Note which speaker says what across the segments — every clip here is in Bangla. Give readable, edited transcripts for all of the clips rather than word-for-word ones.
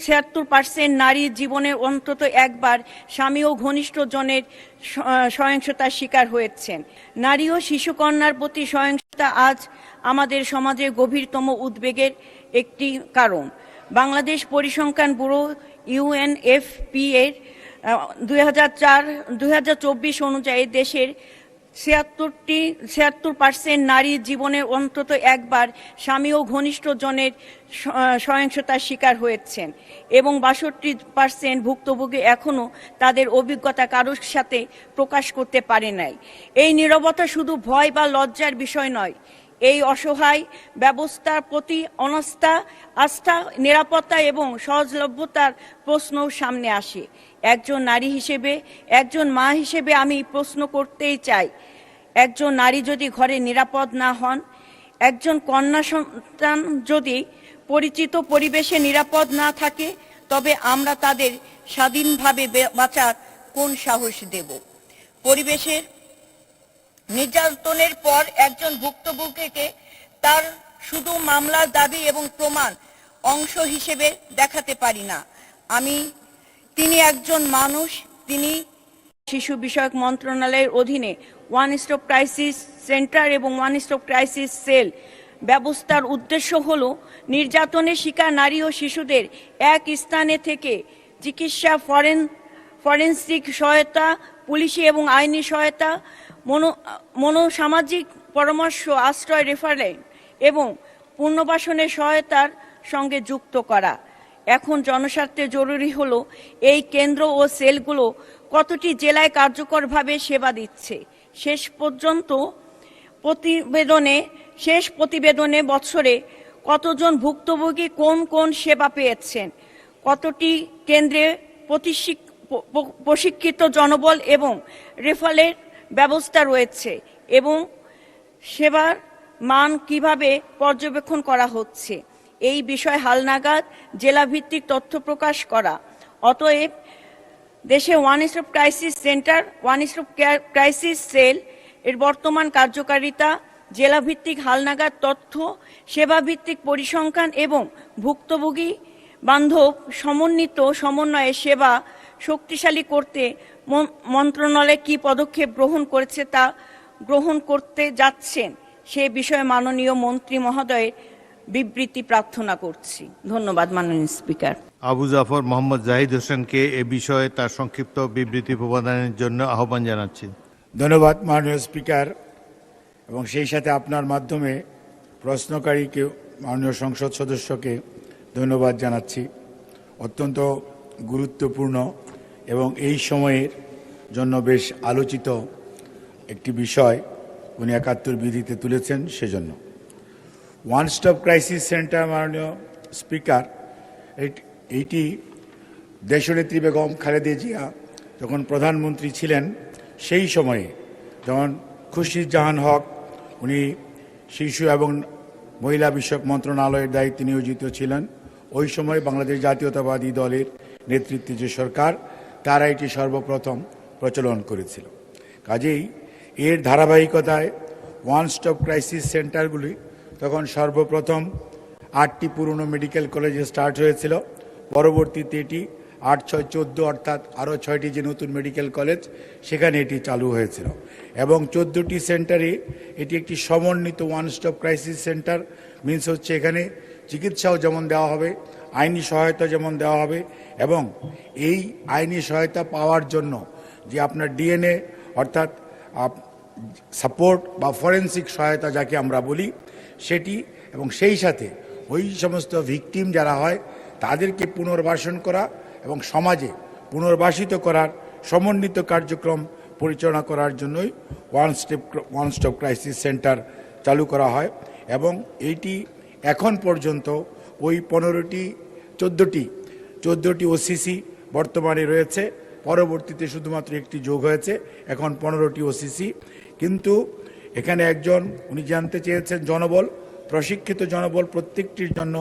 Speaker 1: 76% নারীর জীবনে অন্তত একবার স্বামী ও ঘনিষ্ঠ জনের সহিংসতার শিকার হয়েছেন। নারী ও শিশুকন্যার প্রতি সহিংসতা আজ আমাদের সমাজের গভীরতম উদ্বেগের একটি কারণ। বাংলাদেশ পরিসংখ্যান ব্যুরো UNFP এর 2024 অনুযায়ী দেশের 76% নারীর জীবনের অন্তত একবার স্বামী ও ঘনিষ্ঠ জনের সহিংসতার শিকার হয়েছেন এবং 62% ভুক্তভোগী এখনও তাদের অভিজ্ঞতা কারোর সাথে প্রকাশ করতে পারে নাই। এই নীরবতা শুধু ভয় বা লজ্জার বিষয় নয়, এই অসহায় ব্যবস্থার প্রতি অনাস্থা, আস্থা, নিরাপত্তা এবং সহজলভ্যতার প্রশ্নও সামনে আসে। একজন নারী হিসেবে, একজন মা হিসেবে আমি প্রশ্ন করতেই চাই, একজন নারী যদি ঘরে নিরাপদ না হন, একজন কন্যা সন্তান যদি পরিচিত পরিবেশে নিরাপদ না থাকে, তবে আমরা তাদের স্বাধীনভাবে বাঁচার কোন সাহস দেব? পরিবেশের নির্যাতনের পর একজন ভুক্তভোগীকে তার শুধু মামলার দাবি এবং প্রমাণ অংশ হিসেবে দেখাতে পারি না। তিনি একজন মানুষ। তিনি শিশু বিষয়ক মন্ত্রণালয়ের অধীনে ওয়ান স্টপ ক্রাইসিস সেন্টার এবং ওয়ান স্টপ ক্রাইসিস সেল ব্যবস্থার উদ্দেশ্য হল নির্যাতনের শিকার নারী ও শিশুদের এক স্থানে থেকে চিকিৎসা, ফরেনসিক সহায়তা, পুলিশি এবং আইনি সহায়তা, মনোসামাজিক পরামর্শ, আশ্রয়, রেফারেল এবং পুনর্বাসনের সহায়তার সঙ্গে যুক্ত করা। এখন জনস্বার্থে জরুরি হলো এই কেন্দ্র ও সেলগুলো কতটি জেলায় কার্যকরভাবে সেবা দিচ্ছে। শেষ প্রতিবেদনে বছরে কতজন ভুক্তভোগী কোন কোন সেবা পেয়েছেন, কতটি কেন্দ্রে প্রশিক্ষিত জনবল এবং রেফারেলের ব্যবস্থা রয়েছে এবং সেবার মান কিভাবে পর্যবেক্ষণ করা হচ্ছে, এই বিষয়ে হালনাগাদ জেলাভিত্তিক তথ্য প্রকাশ করা। অতএব দেশে one stop crisis centre, one stop crisis cell এর বর্তমান কার্যকারিতা, জেলাভিত্তিক হালনাগাদ তথ্য, সেবাভিত্তিক পরিসংখ্যান এবং ভুক্তভোগী বান্ধব সমন্বয়ে সেবা শক্তিশালী করতে মন্ত্রণালয় কি পদক্ষেপ গ্রহণ করতে যাচ্ছেন সে বিষয়ে মাননীয় মন্ত্রী মহোদয়ের বিবৃতি প্রার্থনা করছি। ধন্যবাদ মাননীয় স্পিকার।
Speaker 2: আবু জাফর মোহাম্মদ জাহিদ হোসেনকে এ বিষয়ে তার সংক্ষিপ্ত বিবৃতি প্রদানের জন্য আহ্বান জানাচ্ছি।
Speaker 3: ধন্যবাদ মাননীয় স্পিকার, এবং সেই সাথে আপনার মাধ্যমে প্রশ্নকারীকে, মাননীয় সংসদ সদস্যকে ধন্যবাদ জানাচ্ছি। অত্যন্ত গুরুত্বপূর্ণ এবং এই সময়ের জন্য বেশ আলোচিত একটি বিষয় উনি ৭১ বিধিতে তুলেছেন, সেজন্য। ওয়ান স্টপ ক্রাইসিস সেন্টার, মাননীয় স্পিকার, এইটি দেশনেত্রী বেগম খালেদা জিয়া যখন প্রধানমন্ত্রী ছিলেন সেই সময়ে, যেমন খুরশিদ জাহান হক উনি শিশু এবং মহিলা বিষয়ক মন্ত্রণালয়ের দায়িত্বে নিয়োজিত ছিলেন, ওই সময় বাংলাদেশ জাতীয়তাবাদী দলের নেতৃত্বে যে সরকার, তারা এটি সর্বপ্রথম প্রচলন করেছিল। কাজেই এর ধারাবাহিকতায় ওয়ান স্টপ ক্রাইসিস সেন্টারগুলি তখন সর্বপ্রথম ৮টি পুরনো মেডিকেল কলেজে স্টার্ট হয়েছিল। পরবর্তীতে এটি ৮, ৬, ১৪ অর্থাৎ আরও ৬টি যে নতুন মেডিকেল কলেজ, সেখানে এটি চালু হয়েছিল এবং ১৪টি সেন্টারে এটি একটি সমন্বিত one stop crisis centre. Means হচ্ছে এখানে চিকিৎসাও যেমন দেওয়া হবে, আইনি সহায়তা যেমন দেওয়া হবে, এবং এই আইনি সহায়তা পাওয়ার জন্য যে আপনার ডিএনএ অর্থাৎ সাপোর্ট বা ফরেনসিক সহায়তা যাকে আমরা বলি সেটি, এবং সেই সাথে ওই সমস্ত ভিকটিম যারা হয় তাদেরকে পুনর্বাসন করা এবং সমাজে পুনর্বাসিত করার সমন্বিত কার্যক্রম পরিচালনা করার জন্যই ওয়ান স্টপ ক্রাইসিস সেন্টার চালু করা হয়। এবং এইটি এখন পর্যন্ত ওই 14টি ওসিসি বর্তমানে রয়েছে, পরবর্তীতে শুধুমাত্র একটি যোগ হয়েছে, এখন 15টি ওসিসি। কিন্তু এখানে উনি জানতে চেয়েছেন জনবল, প্রশিক্ষিত জনবল প্রত্যেকটির জন্য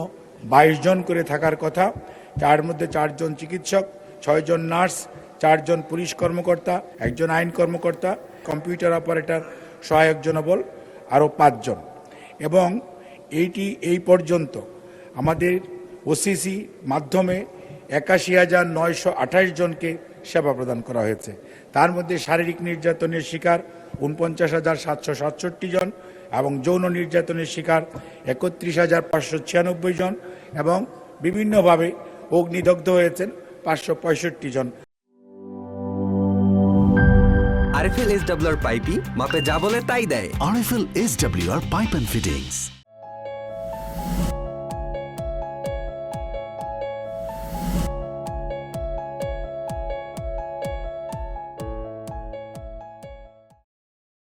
Speaker 3: 22 জন করে থাকার কথা, যার মধ্যে 4 জন চিকিৎসক, 6 জন নার্স, 4 জন পুলিশ কর্মকর্তা, 1 জন আইন কর্মকর্তা, কম্পিউটার অপারেটর, সহায়ক জনবল আরও 5 জন। এবং এই পর্যন্ত আমাদের ওসিসি মাধ্যমে 81,928 জনকে সেবা প্রদান করা হয়েছে। তার মধ্যে শারীরিক নির্যাতনের শিকার 49,767 জন এবং যৌন নির্যাতনের শিকার 31,596 জন এবং বিভিন্নভাবে অগ্নিদগ্ধ হয়েছেন 565 জন।
Speaker 4: আরএফএল SWR পাইপই মাপে যা বলে তাই দেয়।
Speaker 5: RFL SWR Pipe and Fittings.